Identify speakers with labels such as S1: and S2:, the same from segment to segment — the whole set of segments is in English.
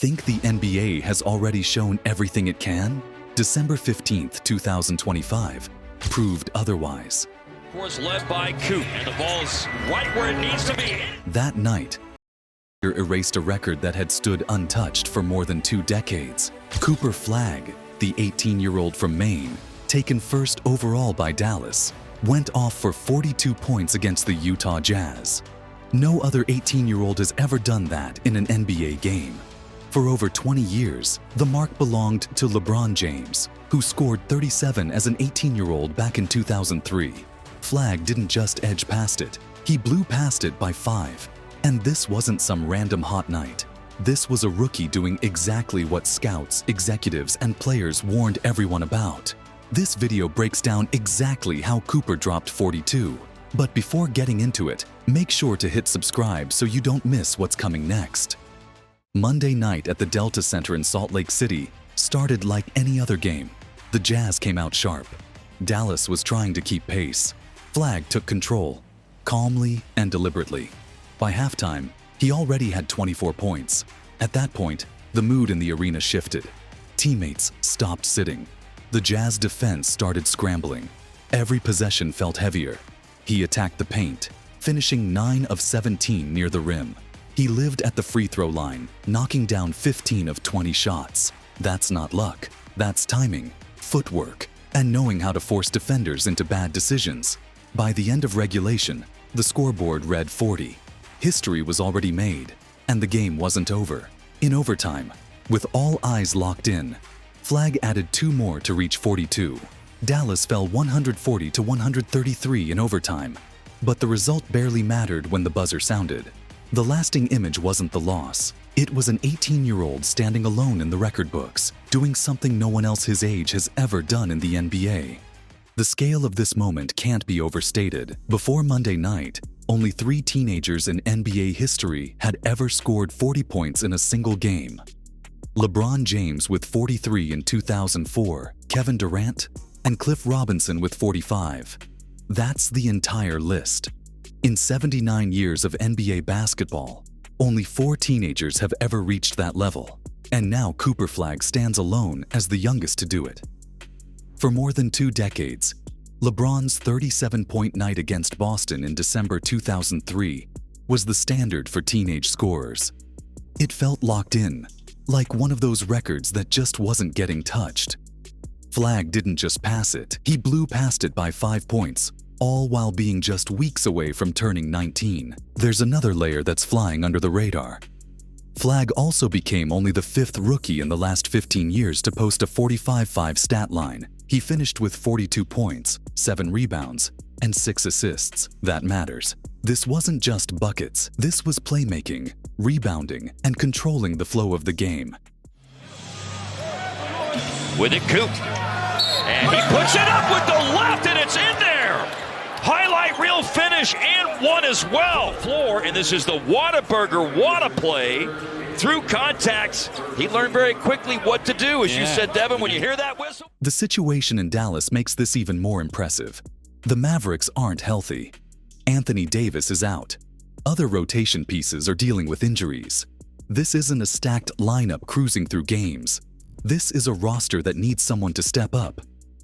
S1: Think the NBA has already shown everything it can? December 15th, 2025 proved otherwise.
S2: Of course, led by Coop, and the ball's right where it needs to be.
S1: That night, erased a record that had stood untouched for more than 2 decades. Cooper Flagg, the 18-year-old from Maine, taken first overall by Dallas, went off for 42 points against the Utah Jazz. No other 18-year-old has ever done that in an NBA game. For over 20 years, the mark belonged to LeBron James, who scored 37 as an 18-year-old back in 2003. Flagg didn't just edge past it, he blew past it by 5. And this wasn't some random hot night. This was a rookie doing exactly what scouts, executives, and players warned everyone about. This video breaks down exactly how Cooper dropped 42. But before getting into it, make sure to hit subscribe so you don't miss what's coming next. Monday night at the Delta Center in Salt Lake City started like any other game. The Jazz came out sharp. Dallas was trying to keep pace. Flagg took control, calmly and deliberately. By halftime, he already had 24 points. At that point, the mood in the arena shifted. Teammates stopped sitting. The Jazz defense started scrambling. Every possession felt heavier. He attacked the paint, finishing 9 of 17 near the rim. He lived at the free throw line, knocking down 15 of 20 shots. That's not luck. That's timing, footwork, and knowing how to force defenders into bad decisions. By the end of regulation, the scoreboard read 40. History was already made, and the game wasn't over. In overtime, with all eyes locked in, Flagg added 2 more to reach 42. Dallas fell 140 to 133 in overtime, but the result barely mattered when the buzzer sounded. The lasting image wasn't the loss. It was an 18-year-old standing alone in the record books, doing something no one else his age has ever done in the NBA. The scale of this moment can't be overstated. Before Monday night, only 3 teenagers in NBA history had ever scored 40 points in a single game. LeBron James with 43 in 2004, Kevin Durant, and Cliff Robinson with 45. That's the entire list. In 79 years of NBA basketball, only 4 teenagers have ever reached that level. And now Cooper Flagg stands alone as the youngest to do it. For more than 2 decades, LeBron's 37-point night against Boston in December 2003 was the standard for teenage scorers. It felt locked in, like one of those records that just wasn't getting touched. Flagg didn't just pass it, he blew past it by 5 points, all while being just weeks away from turning 19. There's another layer that's flying under the radar. Flagg also became only the 5th rookie in the last 15 years to post a 45-5 stat line. He finished with 42 points, 7 rebounds, and 6 assists. That matters. This wasn't just buckets. This was playmaking, rebounding, and controlling the flow of the game.
S2: With it, Coop. And he puts it up with the left, and it's in there. Highlight reel finish and one as well. Floor, and this is the Whataburger play. Through contacts, he learned very quickly what to do. As you said, Devin, when you hear that whistle.
S1: The situation in Dallas makes this even more impressive. The Mavericks aren't healthy. Anthony Davis is out. Other rotation pieces are dealing with injuries. This isn't a stacked lineup cruising through games. This is a roster that needs someone to step up.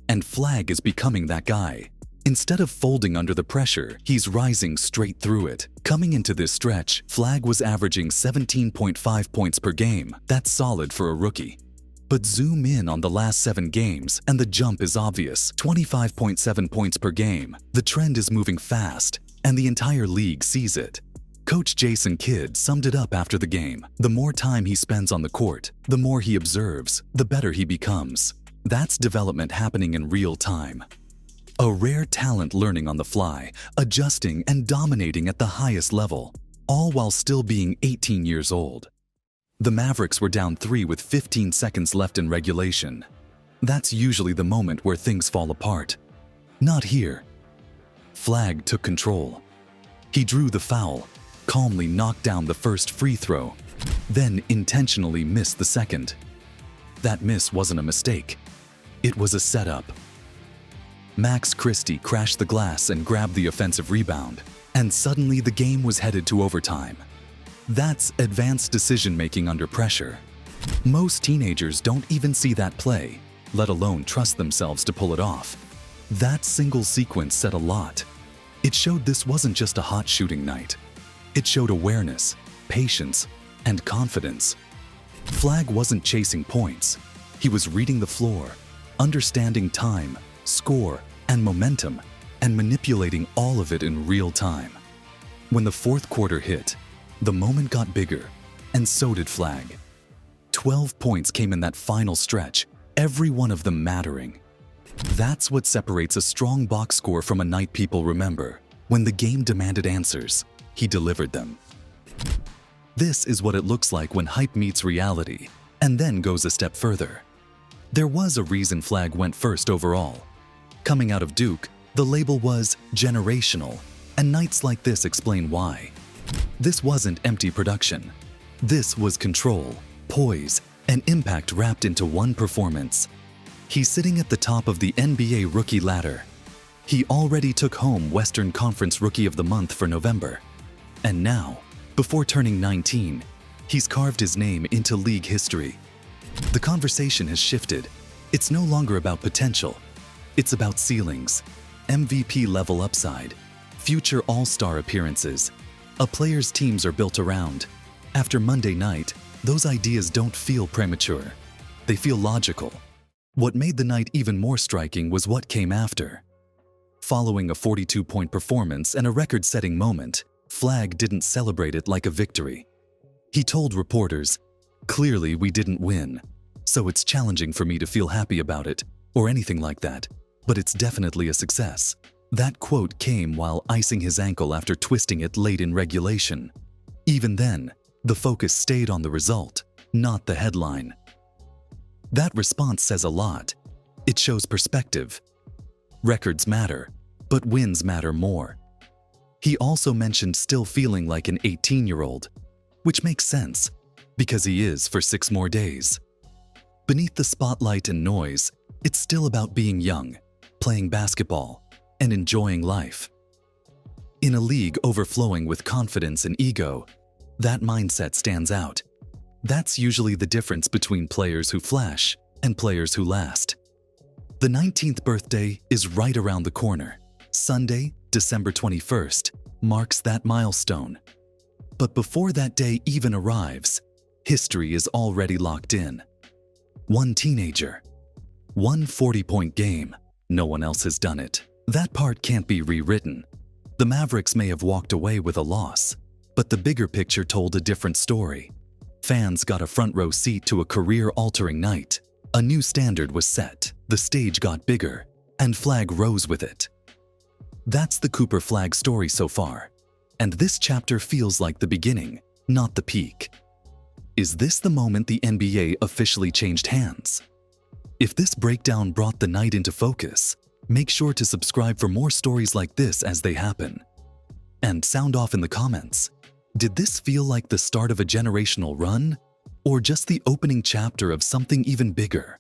S1: And Flagg is becoming that guy. Instead of folding under the pressure, he's rising straight through it. Coming into this stretch, Flagg was averaging 17.5 points per game. That's solid for a rookie. But zoom in on the last 7 games, and the jump is obvious. 25.7 points per game. The trend is moving fast, and the entire league sees it. Coach Jason Kidd summed it up after the game. The more time he spends on the court, the more he observes, the better he becomes. That's development happening in real time. A rare talent learning on the fly, adjusting and dominating at the highest level, all while still being 18 years old. The Mavericks were down 3 with 15 seconds left in regulation. That's usually the moment where things fall apart. Not here. Flagg took control. He drew the foul, calmly knocked down the first free throw, then intentionally missed the second. That miss wasn't a mistake. It was a setup. Max Christie crashed the glass and grabbed the offensive rebound, and suddenly the game was headed to overtime. That's advanced decision-making under pressure. Most teenagers don't even see that play, let alone trust themselves to pull it off. That single sequence said a lot. It showed this wasn't just a hot shooting night. It showed awareness, patience, and confidence. Flagg wasn't chasing points. He was reading the floor, understanding time, score, and momentum, and manipulating all of it in real time. When the fourth quarter hit, the moment got bigger, and so did Flagg. 12 points came in that final stretch, every one of them mattering. That's what separates a strong box score from a night people remember. When the game demanded answers, he delivered them. This is what it looks like when hype meets reality, and then goes a step further. There was a reason Flagg went first overall. Coming out of Duke, the label was generational, and nights like this explain why. This wasn't empty production. This was control, poise, and impact wrapped into one performance. He's sitting at the top of the NBA rookie ladder. He already took home Western Conference Rookie of the Month for November. And now, before turning 19, he's carved his name into league history. The conversation has shifted. It's no longer about potential. It's about ceilings, MVP-level upside, future All-Star appearances. A player's teams are built around. After Monday night, those ideas don't feel premature. They feel logical. What made the night even more striking was what came after. Following a 42-point performance and a record-setting moment, Flagg didn't celebrate it like a victory. He told reporters, "Clearly we didn't win, so it's challenging for me to feel happy about it, or anything like that, but it's definitely a success." That quote came while icing his ankle after twisting it late in regulation. Even then, the focus stayed on the result, not the headline. That response says a lot. It shows perspective. Records matter, but wins matter more. He also mentioned still feeling like an 18-year-old, which makes sense, because he is for 6 more days. Beneath the spotlight and noise, it's still about being young, playing basketball, and enjoying life. In a league overflowing with confidence and ego, that mindset stands out. That's usually the difference between players who flash and players who last. The 19th birthday is right around the corner. Sunday, December 21st, marks that milestone. But before that day even arrives, history is already locked in. One teenager, one 40-point game. No one else has done it. That part can't be rewritten. The Mavericks may have walked away with a loss, but the bigger picture told a different story. Fans got a front-row seat to a career-altering night. A new standard was set, the stage got bigger, and Flagg rose with it. That's the Cooper Flagg story so far, and this chapter feels like the beginning, not the peak. Is this the moment the NBA officially changed hands? If this breakdown brought the night into focus, make sure to subscribe for more stories like this as they happen. And sound off in the comments. Did this feel like the start of a generational run, or just the opening chapter of something even bigger?